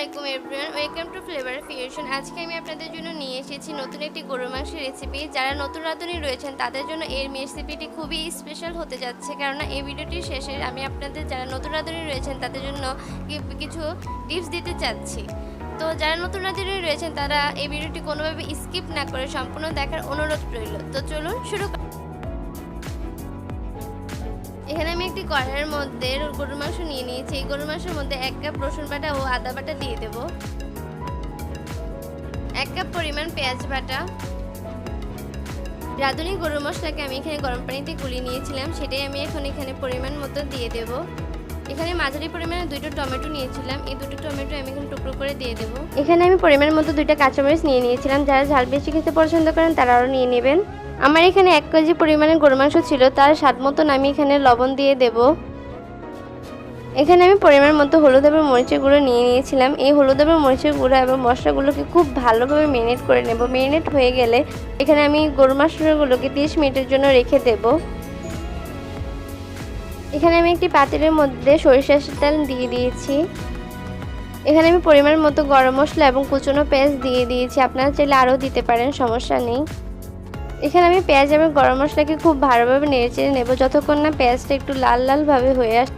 আলাইকুম everyone, welcome to flavour fusion. আজকে আমি আপনাদের জন্য নিয়ে এসেছি নতুন একটি গরুর মাংসের রেসিপি। যারা নতুন রাঁধুনি রয়েছেন তাদের জন্য এই রেসিপিটি খুবই স্পেশাল হতে যাচ্ছে, কেননা এই ভিডিওটির শেষে আমি আপনাদের যারা নতুন রাঁধুনি রয়েছেন তাদের জন্য কিছু টিপস দিতে চাচ্ছি। তো যারা নতুন রাঁধুনি রয়েছেন তারা এই ভিডিওটি কোনোভাবে স্কিপ না করে সম্পূর্ণ দেখার অনুরোধ রইল। তো চলুন শুরু। এখানে আমি একটি কড়াইয়ের মধ্যে গরুর মাংস নিয়ে নিয়েছি। এই গরুর মাংসের মধ্যে 1 কাপ রসুন বাটা ও আদা বাটা দিয়ে দেব, 1 কাপ পরিমাণ পেঁয়াজ বাটা। রাঁধুনি গরুর মশলাকে আমি এখানে গরম পানিতে গুলিয়ে নিয়েছিলাম, সেটাই আমি এখন এখানে পরিমাণ মতো দিয়ে দেব। এখানে মাঝারি পরিমাণে 2টা টমেটো নিয়েছিলাম, এই 2টো টমেটো আমি এখন টুকরো করে দিয়ে দেব। এখানে আমি পরিমাণ মতো 2টা কাঁচামরিচ নিয়ে নিয়েছিলাম, যারা ঝাল বেশি খেতে পছন্দ করেন তারাও নিয়ে নেবেন। আমার এখানে 1 কেজি পরিমাণের গরুর মাংস ছিল, তার স্বাদ মতন আমি এখানে লবণ দিয়ে দেব। এখানে আমি পরিমাণ মতো হলুদ এবং মরিচের গুঁড়ো নিয়ে নিয়েছিলাম। এই হলুদ এবং মরিচের গুঁড়ো এবং মশলাগুলোকে খুব ভালোভাবে ম্যারিনেট করে নেব। ম্যারিনেট হয়ে গেলে এখানে আমি গরুর মাংসগুলোকে 30 মিনিটের জন্য রেখে দেব। এখানে আমি একটি পাতিলের মধ্যে সরিষার তেল দিয়ে দিয়েছি। এখানে আমি পরিমাণ মতো গরম মশলা এবং কুচনো পেঁয়াজ দিয়ে দিয়েছি, আপনারা চাইলে আরও দিতে পারেন, সমস্যা নেই। এখানে আমি পেঁয়াজ এবং গরম মশলাকে খুব ভালোভাবে নেড়েচেড়ে নেব যতক্ষণ না পেঁয়াজটা একটু লাল লাল ভাবে হয়ে আসে।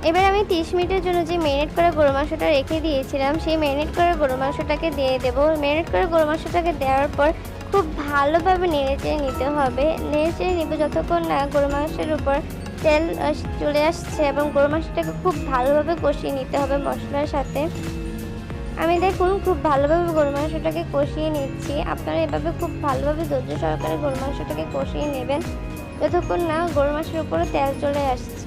এবার আমি 30 মিনিটের জন্য যে ম্যারিনেট করা গরুর মাংসটা রেখে দিয়েছিলাম সেই ম্যারিনেট করা গরুর মাংসটাকে দিয়ে দেব। ম্যারিনেট করা গরুর মাংসটাকে দেওয়ার পর খুব ভালোভাবে নেড়েচেড়ে নিতে হবে। নেড়েচেড়ে নেব যতক্ষণ না গরুর মাংসের উপর তেল চলে আসছে, এবং গরুর মাংসটাকে খুব ভালোভাবে কষিয়ে নিতে হবে মশলার সাথে। আমি দেখুন খুব ভালোভাবে গরুর মাংসটাকে কষিয়ে নিচ্ছি। আপনারা এভাবে খুব ভালোভাবে ধৈর্য সহকারে গরুর মাংসটাকে কষিয়ে নেবেন যতক্ষণ না গরুর মাংসের উপরে তেল চলে আসছে।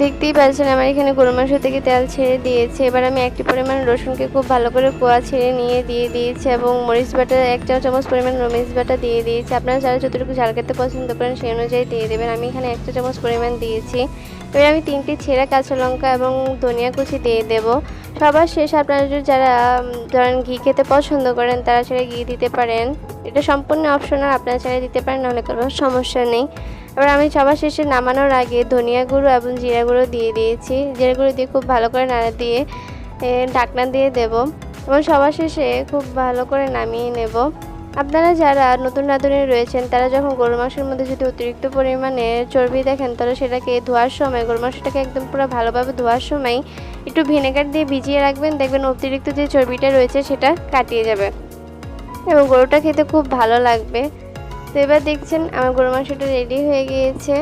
দেখতেই পাচ্ছেন আমার এখানে গরুর মাংস থেকে তেল ছেড়ে দিয়েছে। এবার আমি একটি পরিমাণ রসুনকে খুব ভালো করে কোয়া ছেড়ে নিয়ে দিয়ে দিয়েছি, এবং মরিচ বাটা 1 চা চামচ পরিমাণ মরিচ বাটা দিয়ে দিয়েছি। আপনারা যারা যতটুকু ঝাল খেতে পছন্দ করেন সেই অনুযায়ী দিয়ে দেবেন। আমি এখানে 1 চা চামচ পরিমাণ দিয়েছি। এবার আমি 3টি ছেঁড়া কাঁচা লঙ্কা এবং ধনিয়া কুচি দিয়ে দেব। সবার শেষ আপনারা যারা ধরেন ঘি খেতে পছন্দ করেন তারা ছেড়ে ঘি দিতে পারেন, এটা সম্পূর্ণ অপশনাল, আপনারা ছেড়ে দিতে পারেন, নাহলে কোনো সমস্যা নেই। এবার আমি সবার শেষে নামানোর আগে ধনিয়া গুঁড়ো এবং জিরা গুঁড়ো দিয়ে দিয়েছি। জিরা গুঁড়ো দিয়ে খুব ভালো করে নাড়া দিয়ে ঢাকনা দিয়ে দেব, এবং সবার শেষে খুব ভালো করে নামিয়ে নেব। আপনারা যারা নতুন রাঁধুনি রয়েছেন তারা যখন গরুর মাংসের মধ্যে যদি অতিরিক্ত পরিমাণে চর্বি দেখেন তাহলে সেটাকে ধোয়ার সময়, গরুর মাংসটাকে একদম পুরো ভালোভাবে ধোয়ার সময় একটু ভিনেগার দিয়ে ভিজিয়ে রাখবেন, দেখবেন অতিরিক্ত যে চর্বিটা রয়েছে সেটা কাটিয়ে যাবে এবং গরুটা খেতে খুব ভালো লাগবে। তো এবার দেখছেন আমার গরুর মাংসটা রেডি হয়ে গিয়েছে।